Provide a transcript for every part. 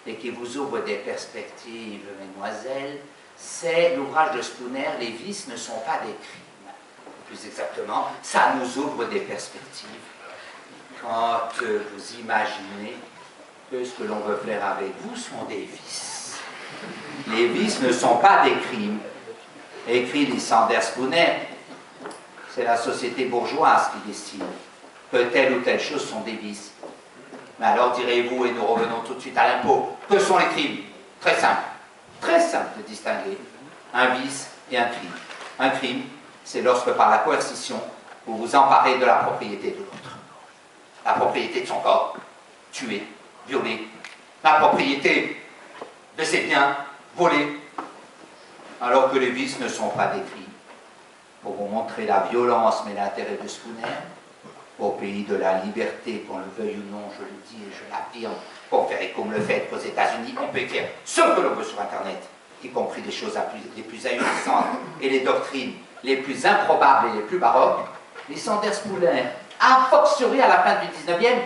et qui vous ouvre des perspectives, mesdemoiselles, c'est l'ouvrage de Spooner, « Les vices ne sont pas des crimes ». Plus exactement, ça nous ouvre des perspectives. Quand vous imaginez que ce que l'on veut faire avec vous sont des vices. Les vices ne sont pas des crimes. Écrit Lysander Spooner, c'est la société bourgeoise qui décide que telle ou telle chose sont des vices. Mais alors direz-vous, et nous revenons tout de suite à l'impôt, que sont les crimes? Très simple de distinguer un vice et un crime. Un crime, c'est lorsque par la coercition, vous vous emparez de la propriété de l'autre. La propriété de son corps, tué, violé. La propriété de ses biens, volés. Alors que les vices ne sont pas des crimes. Pour vous montrer la violence, mais l'intérêt de Spooner, au pays de la liberté, qu'on le veuille ou non, je le dis et je l'affirme, pour faire écho me le fait qu'aux États-Unis, on peut écrire ce que l'on veut sur Internet, y compris les choses les plus ahurissantes et les doctrines les plus improbables et les plus baroques. Lysander Spooner, a fortiori à la fin du 19e,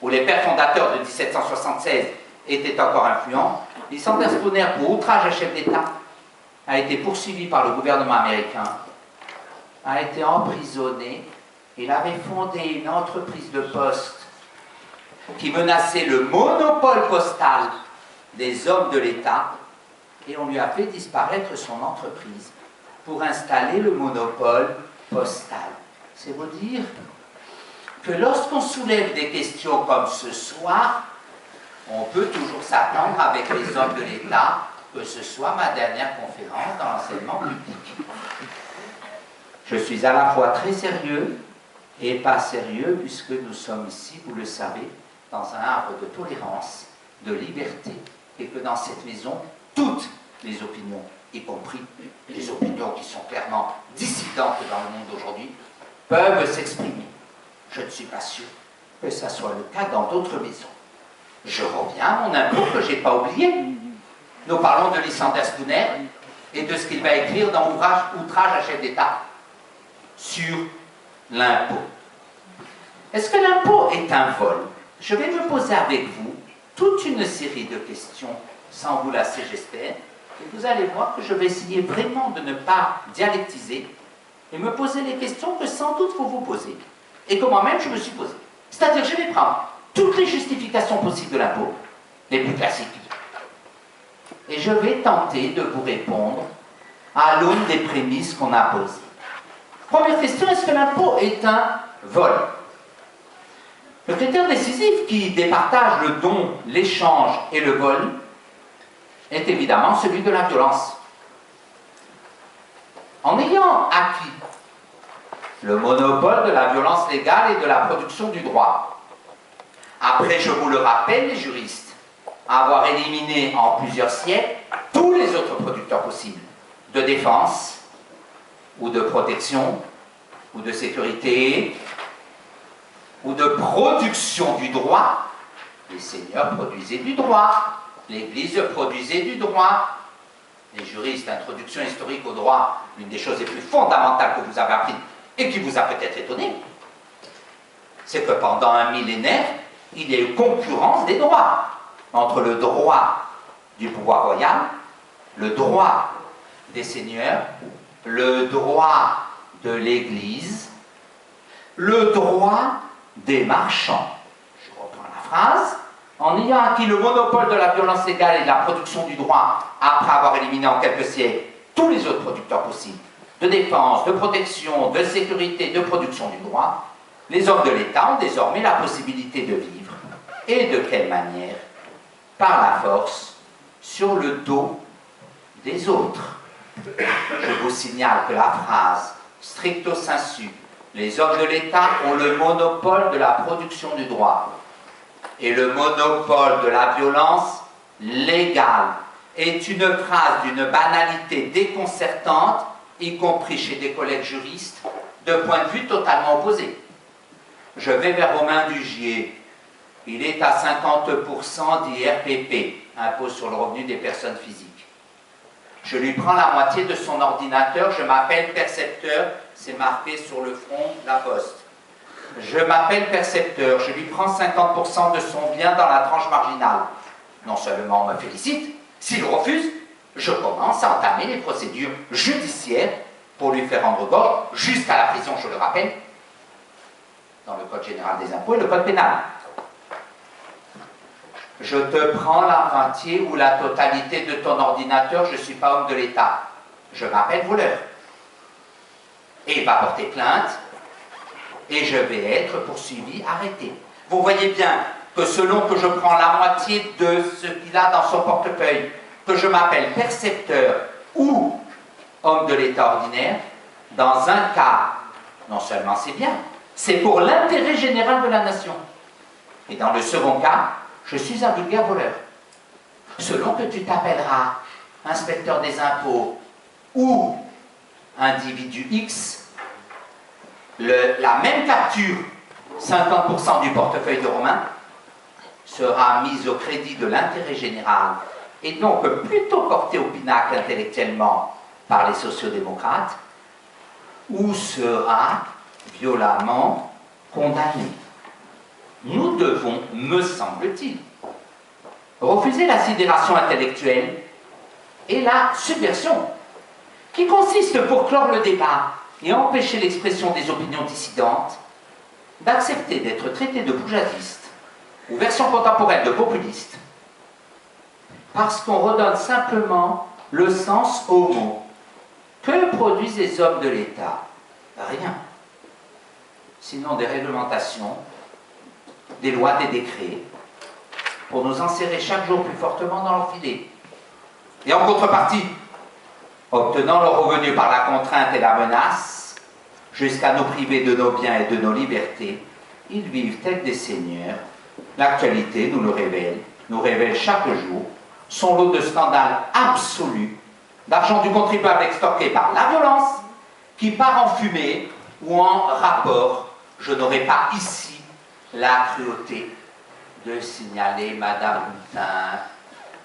où les pères fondateurs de 1776 étaient encore influents, Lysander Spooner, pour outrage à chef d'État, a été poursuivi par le gouvernement américain, a été emprisonné. Il avait fondé une entreprise de poste qui menaçait le monopole postal des hommes de l'État, et on lui a fait disparaître son entreprise pour installer le monopole postal. C'est vous dire que lorsqu'on soulève des questions comme ce soir, on peut toujours s'attendre avec les hommes de l'État, que ce soit ma dernière conférence dans l'enseignement public. Je suis à la fois très sérieux et pas sérieux, puisque nous sommes ici, vous le savez, dans un arbre de tolérance, de liberté, et que dans cette maison, toutes les opinions, y compris les opinions qui sont clairement dissidentes dans le monde d'aujourd'hui, peuvent s'exprimer. Je ne suis pas sûr que ça soit le cas dans d'autres maisons. Je reviens à mon impôt que je n'ai pas oublié. Nous parlons de Lysander Spooner et de ce qu'il va écrire dans l'ouvrage « Outrage à chef d'État » sur l'impôt. Est-ce que l'impôt est un vol? Je vais me poser avec vous toute une série de questions, sans vous lasser j'espère, et vous allez voir que je vais essayer vraiment de ne pas dialectiser et me poser les questions que sans doute vous vous posez, et que moi-même je me suis posé. C'est-à-dire je vais prendre toutes les justifications possibles de l'impôt, les plus classiques, et je vais tenter de vous répondre à l'une des prémices qu'on a posées. Première question, est-ce que l'impôt est un vol? Le critère décisif qui départage le don, l'échange et le vol est évidemment celui de la violence. En ayant acquis le monopole de la violence légale et de la production du droit, après, je vous le rappelle, les juristes, avoir éliminé en plusieurs siècles tous les autres producteurs possibles de défense ou de protection ou de sécurité ou de production du droit. Les seigneurs produisaient du droit, l'Église produisait du droit. Les juristes, introduction historique au droit, l'une des choses les plus fondamentales que vous avez apprises et qui vous a peut-être étonné, c'est que pendant un millénaire, il y a eu concurrence des droits entre le droit du pouvoir royal, le droit des seigneurs, le droit de l'Église, le droit des marchands. Je reprends la phrase. En ayant acquis le monopole de la violence légale et de la production du droit, après avoir éliminé en quelques siècles tous les autres producteurs possibles, de défense, de protection, de sécurité, de production du droit, les hommes de l'État ont désormais la possibilité de vivre. Et de quelle manière? Par la force, sur le dos des autres. Je vous signale que la phrase stricto sensu, les hommes de l'État ont le monopole de la production du droit et le monopole de la violence légale, est une phrase d'une banalité déconcertante, y compris chez des collègues juristes, de point de vue totalement opposé. Je vais vers Romain Dugier. Il est à 50% d'IRPP, impôt sur le revenu des personnes physiques. Je lui prends la moitié de son ordinateur, je m'appelle percepteur, c'est marqué sur le front de la poste. Je m'appelle percepteur, je lui prends 50% de son bien dans la tranche marginale. non seulement on me félicite, s'il refuse, je commence à entamer les procédures judiciaires pour lui faire rendre gorge jusqu'à la prison, je le rappelle, dans le Code général des impôts et le Code pénal. Je te prends la moitié ou la totalité de ton ordinateur, je ne suis pas homme de l'État. Je m'appelle voleur. Et il va porter plainte, et je vais être poursuivi, arrêté. Vous voyez bien que selon que je prends la moitié de ce qu'il a dans son portefeuille, que je m'appelle percepteur ou homme de l'État ordinaire, dans un cas, non seulement c'est bien, c'est pour l'intérêt général de la nation. Et dans le second cas, je suis un vulgaire voleur. Selon que tu t'appelleras inspecteur des impôts ou individu X, la même capture, 50% du portefeuille de Romain, sera mise au crédit de l'intérêt général et donc plutôt portée au pinacle intellectuellement par les sociodémocrates, ou sera violemment condamné. Nous devons, me semble-t-il, refuser la sidération intellectuelle et la subversion, qui consiste, pour clore le débat et empêcher l'expression des opinions dissidentes, d'accepter d'être traité de bourgeoisiste ou version contemporaine de populiste, parce qu'on redonne simplement le sens aux mots. Que produisent les hommes de l'État? Rien. Sinon des réglementations, des lois, des décrets, pour nous enserrer chaque jour plus fortement dans leur filet. Et en contrepartie, obtenant leur revenu par la contrainte et la menace, jusqu'à nous priver de nos biens et de nos libertés, ils vivent tels des seigneurs. L'actualité nous révèle chaque jour son lot de scandales absolus, d'argent du contribuable extorqué par la violence, qui part en fumée ou en rapport. Je n'aurai pas ici la cruauté de signaler Madame Boutin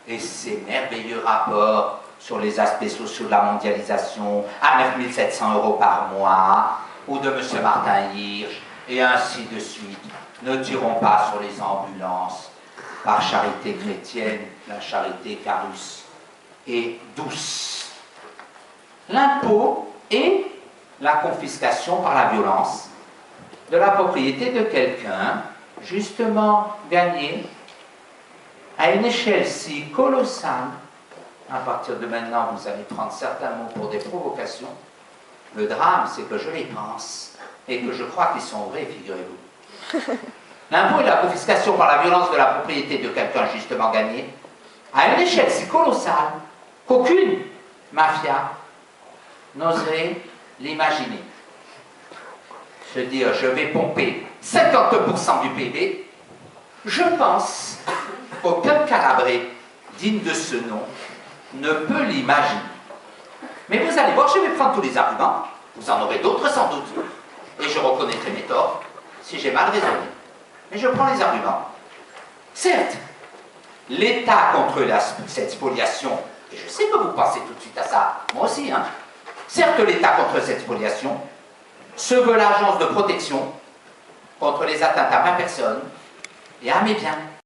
et ses merveilleux rapports sur les aspects sociaux de la mondialisation à 9 700 € par mois, ou de M. Martin Hirsch, et ainsi de suite. Ne tirons pas sur les ambulances. Par charité chrétienne, la charité carus est douce. L'impôt est la confiscation par la violence de la propriété de quelqu'un, justement gagné à une échelle si colossale. À partir de maintenant, vous allez prendre certains mots pour des provocations. Le drame, c'est que je les pense et que je crois qu'ils sont vrais, figurez-vous. L'impôt est la confiscation par la violence de la propriété de quelqu'un justement gagné à une échelle si colossale qu'aucune mafia n'oserait l'imaginer. Se dire, je vais pomper 50% du PIB, je pense qu'aucun Calabré digne de ce nom ne peut l'imaginer. Mais vous allez voir, je vais prendre tous les arguments, vous en aurez d'autres sans doute, et je reconnaîtrai mes torts si j'ai mal raisonné. Mais je prends les arguments. Certes, l'État contre cette spoliation, et je sais que vous pensez tout de suite à ça, moi aussi, hein. Certes, l'État contre cette spoliation se veut l'agence de protection contre les atteintes à ma personne et à mes biens.